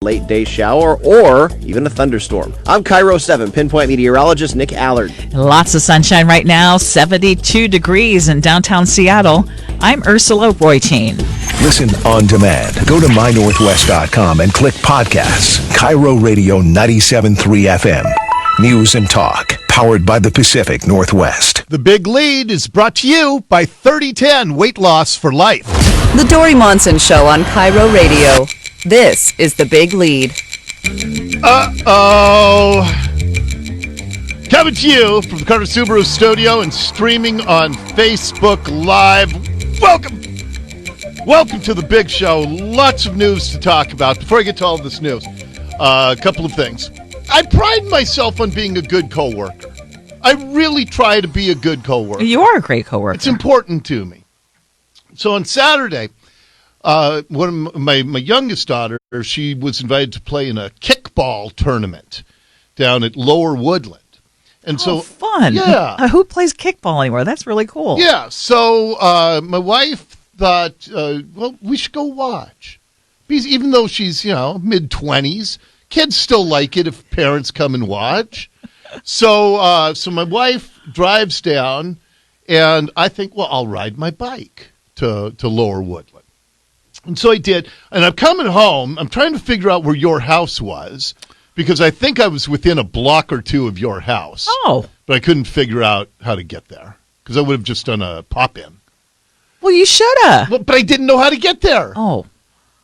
late day shower or even a thunderstorm. I'm KIRO 7 pinpoint meteorologist Nick Allard. Lots of sunshine right now, 72 degrees in downtown Seattle. I'm Ursula Roytine. Listen on demand. Go to mynorthwest.com and click podcasts. KIRO Radio 97.3 FM. News and talk. Powered by the Pacific Northwest. The Big Lead is brought to you by 3010 Weight Loss for Life. The Dori Monson Show on KIRO Radio. This is The Big Lead. Uh-oh. Coming to you from the Carter Subaru studio and streaming on Facebook Live. Welcome to The Big Show. Lots of news to talk about. Before I get to all this news, a couple of things. I pride myself on being a good coworker. I really try to be a good coworker. You are a great coworker. It's important to me. So on Saturday, one of my youngest daughter, she was invited to play in a kickball tournament down at Lower Woodland. And so fun. Yeah. Who plays kickball anymore? That's really cool. Yeah. So my wife thought, well, we should go watch. Because even though she's, mid-20s, kids still like it if parents come and watch. So my wife drives down, and I think, well, I'll ride my bike to Lower Woodland. And so I did, and I'm coming home. I'm trying to figure out where your house was, because I think I was within a block or two of your house. Oh. But I couldn't figure out how to get there, because I would have just done a pop-in. Well, you should have. Well, but I didn't know how to get there. Oh.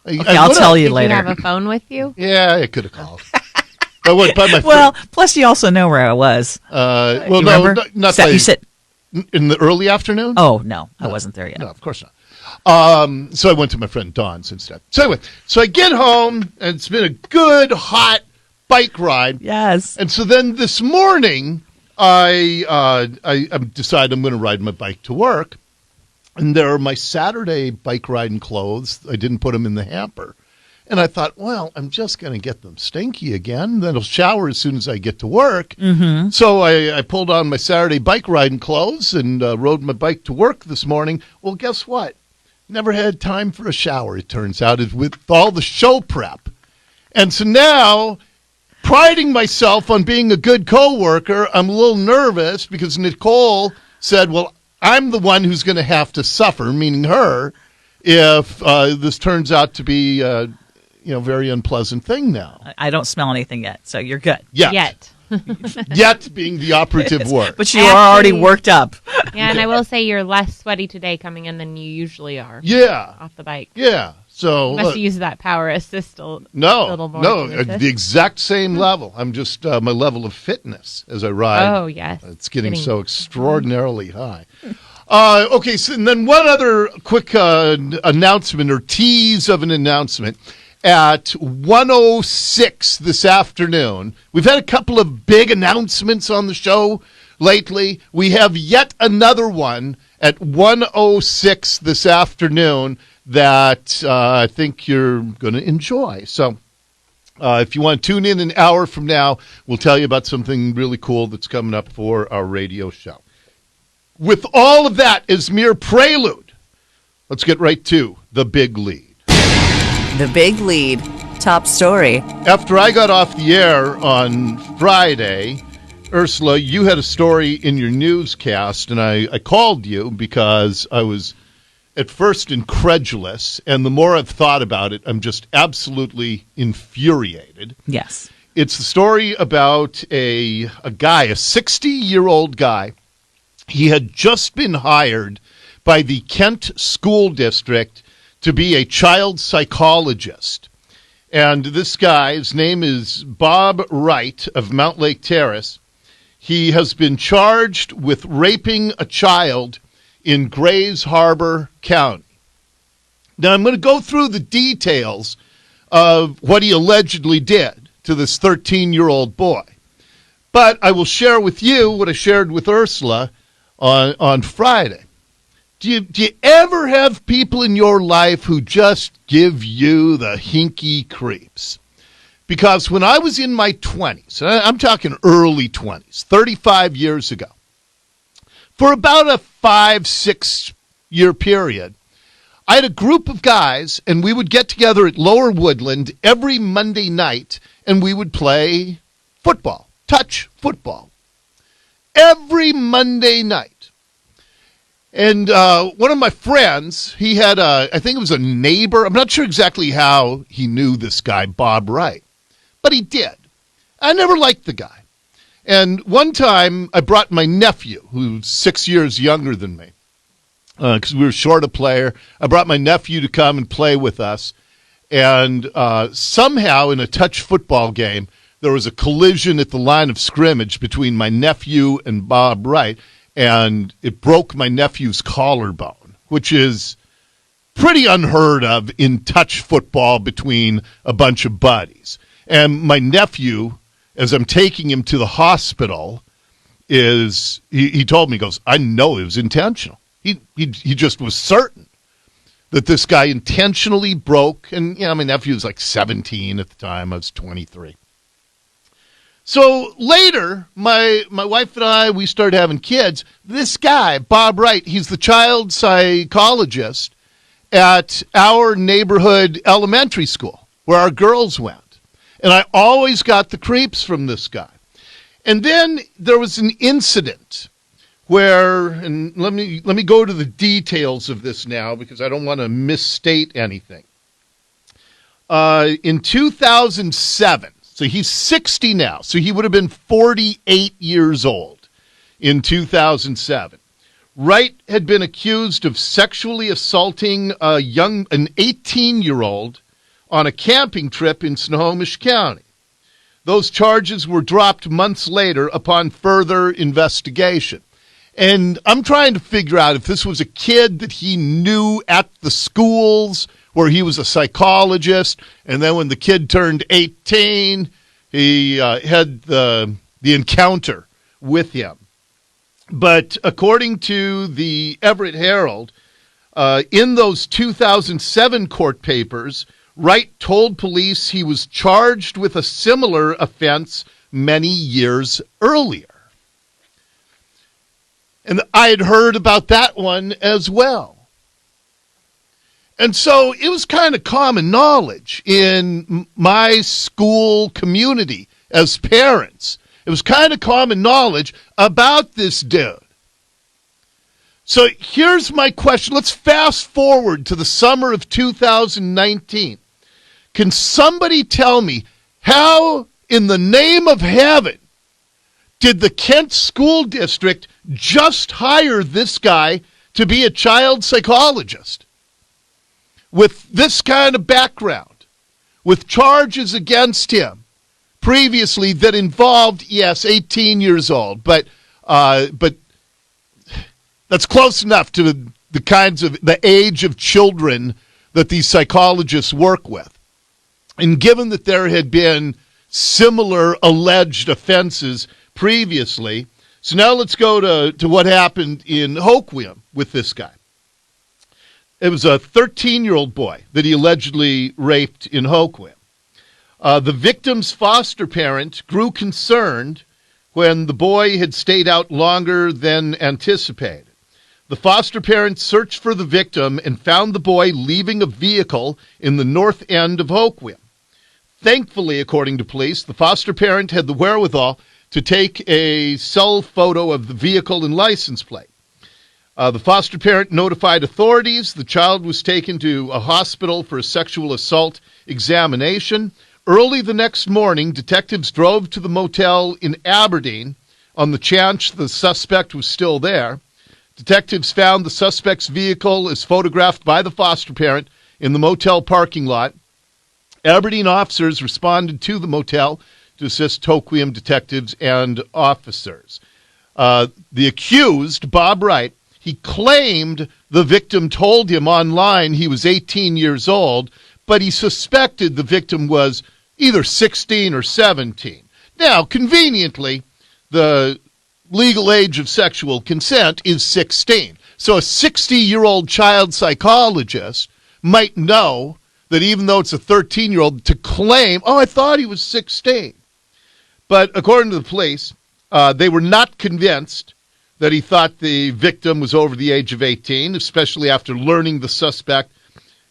Okay, I'll tell you later. Did you have a phone with you? Yeah, I could have called. I went by my well, plus you also know where I was. Well, no, not you said in the early afternoon. Oh no, I wasn't there yet. No, of course not. So I went to my friend Dawn's instead. So anyway, I get home, and it's been a good, hot bike ride. Yes. And so then this morning, I decide I'm going to ride my bike to work. And there are my Saturday bike riding clothes. I didn't put them in the hamper. And I thought, well, I'm just going to get them stinky again. Then I'll shower as soon as I get to work. Mm-hmm. So I pulled on my Saturday bike riding clothes and rode my bike to work this morning. Well, guess what? Never had time for a shower, it turns out, is with all the show prep. And so now, priding myself on being a good coworker, I'm a little nervous because Nicole said, well, I'm the one who's going to have to suffer, meaning her, if this turns out to be a very unpleasant thing now. I don't smell anything yet, so you're good. Yet. Yet being the operative word. But you are already worked up. Yeah, and I will say you're less sweaty today coming in than you usually are. Yeah. Off the bike. Yeah. So You must use that power assist a little more. No, the exact same level. I'm just my level of fitness as I ride. Oh, yes. It's getting so extraordinarily high. Okay, so and then one other quick announcement or tease of an announcement. At 1:06 this afternoon, we've had a couple of big announcements on the show lately. We have yet another one at 1:06 this afternoon that I think you're going to enjoy. So if you want to tune in an hour from now, we'll tell you about something really cool that's coming up for our radio show. With all of that as mere prelude, let's get right to The Big Lead. The Big Lead. Top story. After I got off the air on Friday, Ursula, you had a story in your newscast, and I called you because I was at first incredulous, and the more I've thought about it, I'm just absolutely infuriated. Yes. It's the story about a guy, a 60-year-old guy. He had just been hired by the Kent School District to be a child psychologist. And this guy, his name is Bob Wright of Mount Lake Terrace. He has been charged with raping a child in Grays Harbor County. Now, I'm going to go through the details of what he allegedly did to this 13-year-old boy. But I will share with you what I shared with Ursula on Friday. Do you ever have people in your life who just give you the hinky creeps? Because when I was in my 20s, I'm talking early 20s, 35 years ago, for about a 5-6 year period, I had a group of guys, and we would get together at Lower Woodland every Monday night, and we would play football, touch football, every Monday night. And one of my friends, he had I think it was a neighbor. I'm not sure exactly how he knew this guy, Bob Wright, but he did. I never liked the guy. And one time I brought my nephew, who's 6 years younger than me, because we were short a player. I brought my nephew to come and play with us. And somehow in a touch football game, there was a collision at the line of scrimmage between my nephew and Bob Wright, and it broke my nephew's collarbone, which is pretty unheard of in touch football between a bunch of buddies. And my nephew, as I'm taking him to the hospital, he told me, he goes, I know it was intentional. He just was certain that this guy intentionally broke, and my nephew was like 17 at the time. I was 23. So later, my wife and I, we started having kids. This guy, Bob Wright, he's the child psychologist at our neighborhood elementary school where our girls went. And I always got the creeps from this guy. And then there was an incident where, and let me go to the details of this now because I don't want to misstate anything. In 2007, so he's 60 now, so he would have been 48 years old in 2007. Wright had been accused of sexually assaulting an 18-year-old on a camping trip in Snohomish County. Those charges were dropped months later upon further investigation. And I'm trying to figure out if this was a kid that he knew at the schools where he was a psychologist, and then when the kid turned 18, he had the encounter with him. But according to the Everett Herald, in those 2007 court papers, Wright told police he was charged with a similar offense many years earlier. And I had heard about that one as well. And so it was kind of common knowledge in my school community as parents. It was kind of common knowledge about this dude. So here's my question. Let's fast forward to the summer of 2019. Can somebody tell me how, in the name of heaven, did the Kent School District just hire this guy to be a child psychologist with this kind of background, with charges against him previously that involved, yes, 18 years old, but that's close enough to the age of children that these psychologists work with. And given that there had been similar alleged offenses previously, so now let's go to what happened in Hoquiam with this guy. It was a 13-year-old boy that he allegedly raped in Hoquiam. The victim's foster parent grew concerned when the boy had stayed out longer than anticipated. The foster parent searched for the victim and found the boy leaving a vehicle in the north end of Hoquiam. Thankfully, according to police, the foster parent had the wherewithal to take a cell photo of the vehicle and license plate. The foster parent notified authorities. The child was taken to a hospital for a sexual assault examination. Early the next morning, detectives drove to the motel in Aberdeen on the chance the suspect was still there. Detectives found the suspect's vehicle as photographed by the foster parent in the motel parking lot. Aberdeen officers responded to the motel to assist Hoquiam detectives and officers. The accused, Bob Wright, he claimed the victim told him online he was 18 years old, but he suspected the victim was either 16 or 17. Now, conveniently, the legal age of sexual consent is 16. So a 60-year-old child psychologist might know that even though it's a 13-year-old, to claim, I thought he was 16. But according to the police, they were not convinced that he thought the victim was over the age of 18, especially after learning the suspect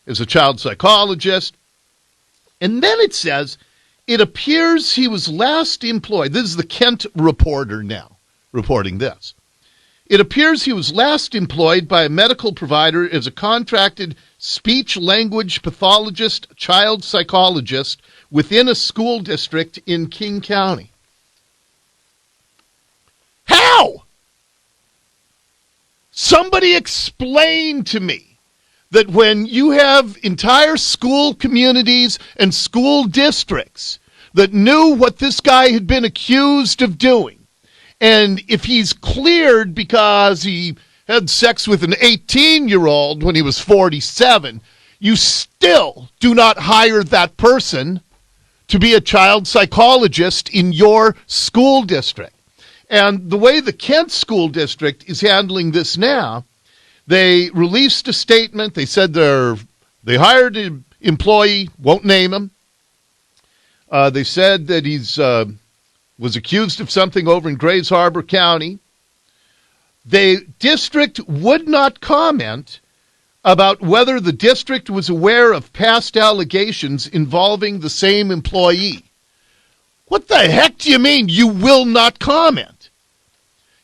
as a child psychologist. And then it says, it appears he was last employed. This is the Kent Reporter now reporting this. It appears he was last employed by a medical provider as a contracted speech-language pathologist, child psychologist within a school district in King County. How? Somebody explain to me that when you have entire school communities and school districts that knew what this guy had been accused of doing, and if he's cleared because he had sex with an 18-year-old when he was 47, you still do not hire that person to be a child psychologist in your school district. And the way the Kent School District is handling this now, they released a statement. They said they hired an employee, won't name him. They said that he's was accused of something over in Grays Harbor County. The district would not comment about whether the district was aware of past allegations involving the same employee. What the heck do you mean you will not comment?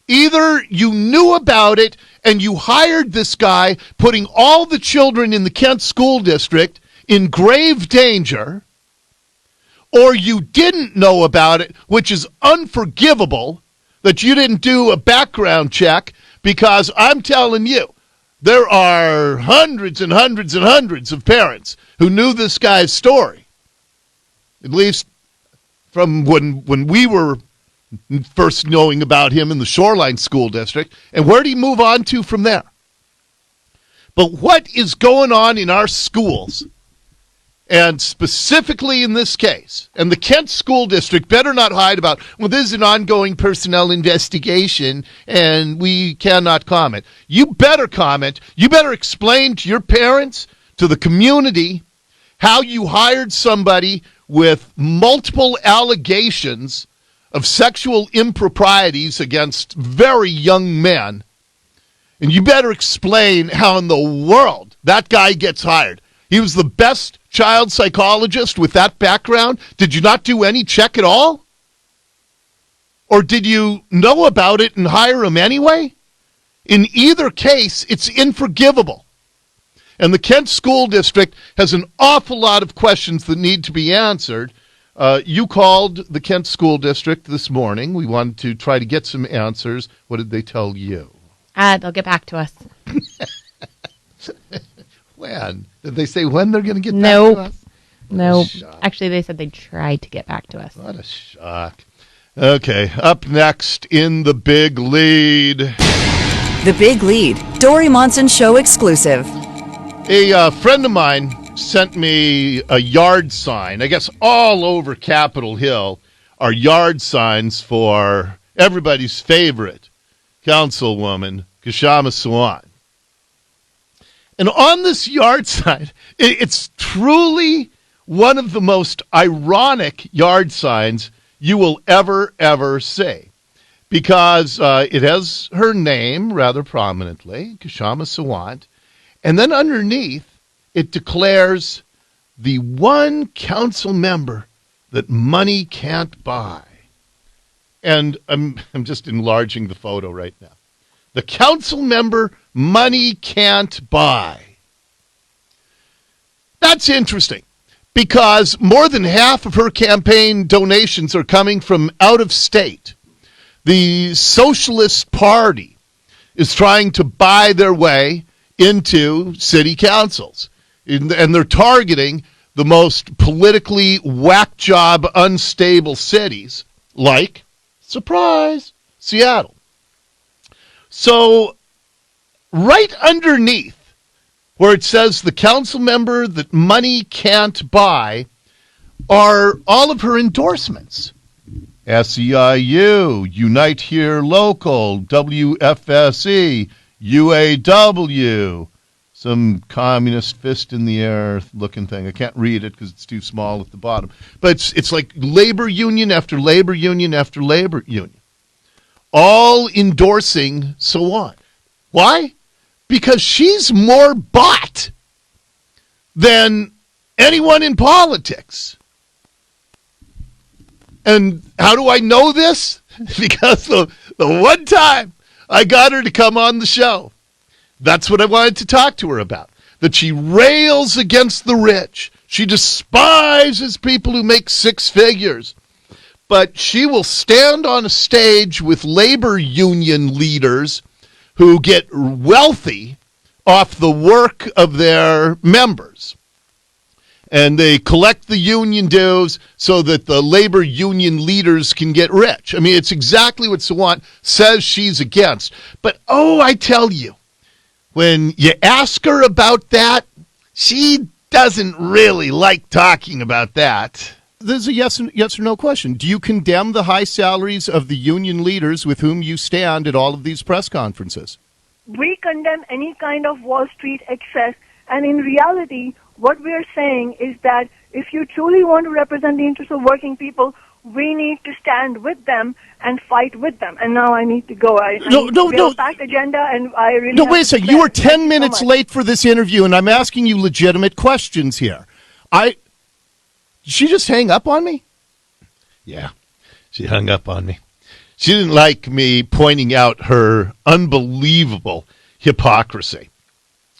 Either you knew about it and you hired this guy, putting all the children in the Kent School District in grave danger, or you didn't know about it, which is unforgivable that you didn't do a background check, because I'm telling you, there are hundreds and hundreds and hundreds of parents who knew this guy's story, at least from when we were first knowing about him in the Shoreline School District. And where did he move on to from there? But what is going on in our schools, and specifically in this case, and the Kent School District better not hide about, well, this is an ongoing personnel investigation and we cannot comment. You better comment. You better explain to your parents, to the community, how you hired somebody with multiple allegations of sexual improprieties against very young men. And you better explain how in the world that guy gets hired. He was the best child psychologist with that background. Did you not do any check at all? Or did you know about it and hire him anyway? In either case, it's unforgivable. And the Kent School District has an awful lot of questions that need to be answered. You called the Kent School District this morning. We wanted to try to get some answers. What did they tell you? They'll get back to us. When? Did they say when they're going to get Nope. back to us? No, actually, they said they tried to get back to us. What a shock. Okay, up next in the big lead. The Big Lead, Dori Monson Show exclusive. A friend of mine sent me a yard sign. I guess all over Capitol Hill are yard signs for everybody's favorite Councilwoman, Kshama Sawant. And on this yard sign, it's truly one of the most ironic yard signs you will ever see, because it has her name rather prominently, Kshama Sawant, and then underneath it declares the one council member that money can't buy. And I'm just enlarging the photo right now. The council member money can't buy. That's interesting, because more than half of her campaign donations are coming from out of state. The Socialist Party is trying to buy their way into city councils, and they're targeting the most politically whack job, unstable cities like, surprise, Seattle. So right underneath where it says the council member that money can't buy are all of her endorsements. SEIU, Unite Here Local, WFSE, UAW, some communist fist in the air looking thing. I can't read it because it's too small at the bottom. But it's like labor union after labor union after labor union, all endorsing Sawant. Why? Because she's more bought than anyone in politics. And how do I know this? Because the one time I got her to come on the show, that's what I wanted to talk to her about. That she rails against the rich. She despises people who make six figures. But she will stand on a stage with labor union leaders who get wealthy off the work of their members. And they collect the union dues so that the labor union leaders can get rich. I mean, it's exactly what Sawant says she's against. But, I tell you, when you ask her about that, she doesn't really like talking about that. There's a yes or no question. Do you condemn the high salaries of the union leaders with whom you stand at all of these press conferences? We condemn any kind of Wall Street excess, and in reality, what we're saying is that if you truly want to represent the interests of working people, we need to stand with them and fight with them. And now I need to go. We have a packed agenda, and I really No, wait a second. You were 10 minutes late for this interview, and I'm asking you legitimate questions here. Did she just hang up on me? Yeah, she hung up on me. She didn't like me pointing out her unbelievable hypocrisy.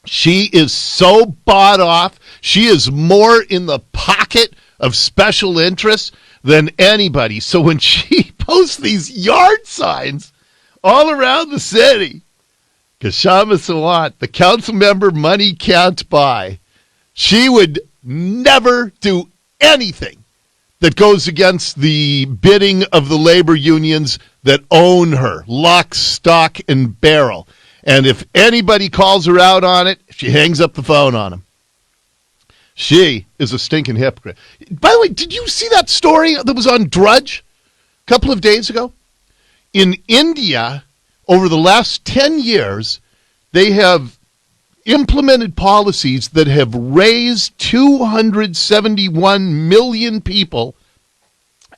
She is so bought off. She is more in the pocket of special interests than anybody. So when she posts these yard signs all around the city, Kshama Sawant, the council member money can't buy, she would never do anything that goes against the bidding of the labor unions that own her, lock, stock, and barrel. And if anybody calls her out on it, she hangs up the phone on them. She is a stinking hypocrite. By the way, did you see that story that was on Drudge a couple of days ago? In India, over the last 10 years, they have implemented policies that have raised 271 million people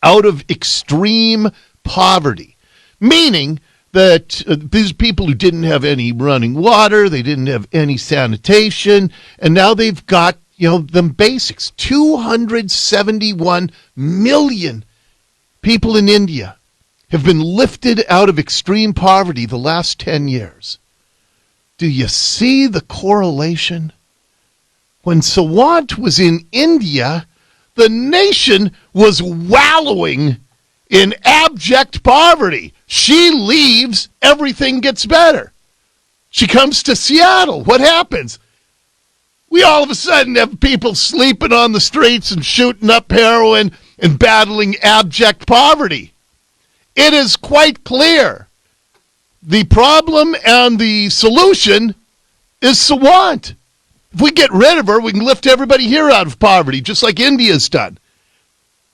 out of extreme poverty, meaning that these people who didn't have any running water, they didn't have any sanitation, and now they've got, them basics. 271 million people in India have been lifted out of extreme poverty the last 10 years. Do you see the correlation? When Sawant was in India, the nation was wallowing in abject poverty. She leaves, everything gets better. She comes to Seattle. What happens? We all of a sudden have people sleeping on the streets and shooting up heroin and battling abject poverty. It is quite clear. The problem and the solution is Sawant. If we get rid of her, we can lift everybody here out of poverty, just like India's done.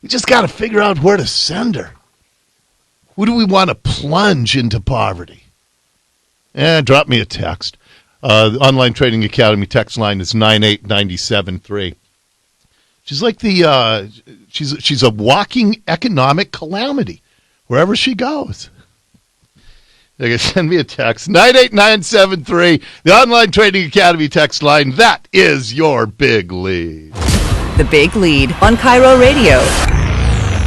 We just got to figure out where to send her. Who do we want to plunge into poverty? Drop me a text. The Online Trading Academy text line is 98973. She's like she's a walking economic calamity wherever she goes. They can send me a text, 98973, the Online Trading Academy text line. That is your big lead. The Big Lead on KIRO Radio.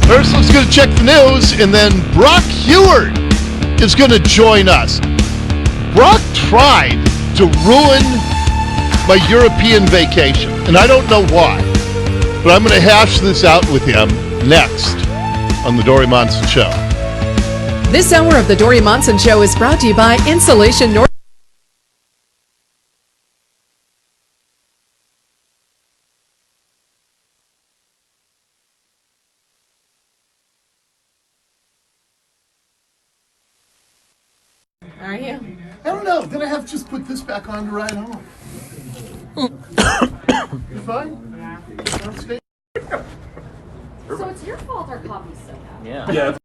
First, let's go to check the news, and then Brock Heward is going to join us. Brock tried to ruin my European vacation, and I don't know why, but I'm going to hash this out with him next on the Dori Monson Show. This hour of the Dori Monson Show is brought to you by Insulation North. Are you? I don't know. Then I have to just put this back on to ride home. You fine? Yeah. So it's your fault our coffee's so bad. Yeah.